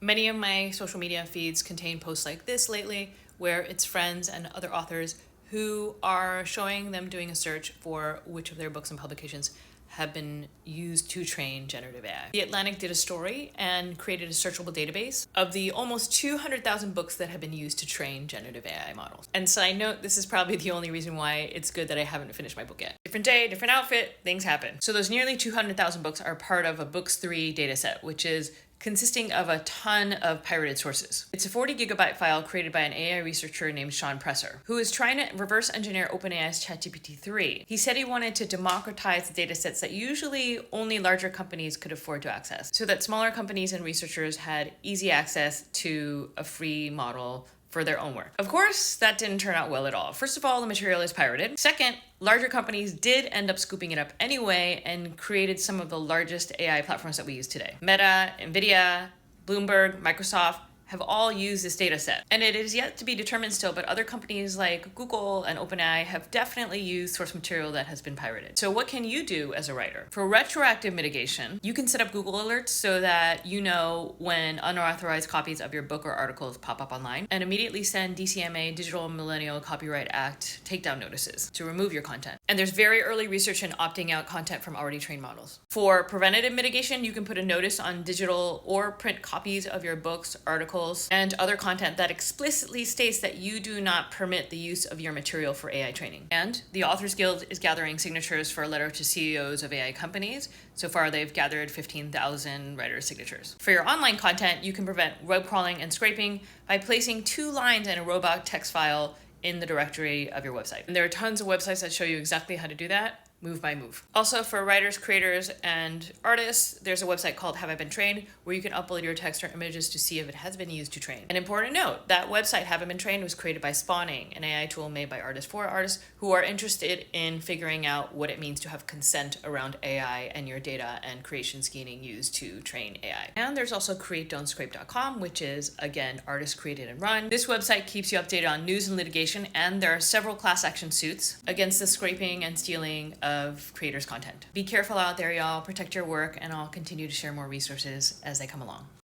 Many of my social media feeds contain posts like this lately, where it's friends and other authors who are showing them doing a search for which of their books and publications have been used to train generative AI. The Atlantic did a story and created a searchable database of the almost 200,000 books that have been used to train generative AI models. And side note, this is probably the only reason why it's good that I haven't finished my book yet. Different day, different outfit, things happen. So those nearly 200,000 books are part of a Books3 dataset, which is consisting of a ton of pirated sources. It's a 40 gigabyte file created by an AI researcher named Sean Presser, who is trying to reverse engineer OpenAI's ChatGPT-3. He said he wanted to democratize the datasets that usually only larger companies could afford to access, so that smaller companies and researchers had easy access to a free model for their own work. Of course, that didn't turn out well at all. First of all, the material is pirated. Second, larger companies did end up scooping it up anyway and created some of the largest AI platforms that we use today. Meta, Nvidia, Bloomberg, Microsoft have all used this data set. And it is yet to be determined still, but other companies like Google and OpenAI have definitely used source material that has been pirated. So what can you do as a writer? For retroactive mitigation, you can set up Google alerts so that you know when unauthorized copies of your book or articles pop up online, and immediately send DCMA, Digital Millennial Copyright Act, takedown notices to remove your content. And there's very early research in opting out content from already trained models. For preventative mitigation, you can put a notice on digital or print copies of your books, articles, and other content that explicitly states that you do not permit the use of your material for AI training. And the Authors Guild is gathering signatures for a letter to CEOs of AI companies. So far, they've gathered 15,000 writers' signatures. For your online content, you can prevent web crawling and scraping by placing 2 lines in a robot text file in the directory of your website. And there are tons of websites that show you exactly how to do that, move by move. Also, for writers, creators, and artists, there's a website called Have I Been Trained, where you can upload your text or images to see if it has been used to train. An important note, that website, Have I Been Trained, was created by Spawning, an AI tool made by artists for artists who are interested in figuring out what it means to have consent around AI and your data and creation scheming used to train AI. And there's also createdon'tscrape.com, which is, again, artist created and run. This website keeps you updated on news and litigation, and there are several class action suits against the scraping and stealing of creators' content. Be careful out there, y'all. Protect your work, and I'll continue to share more resources as they come along.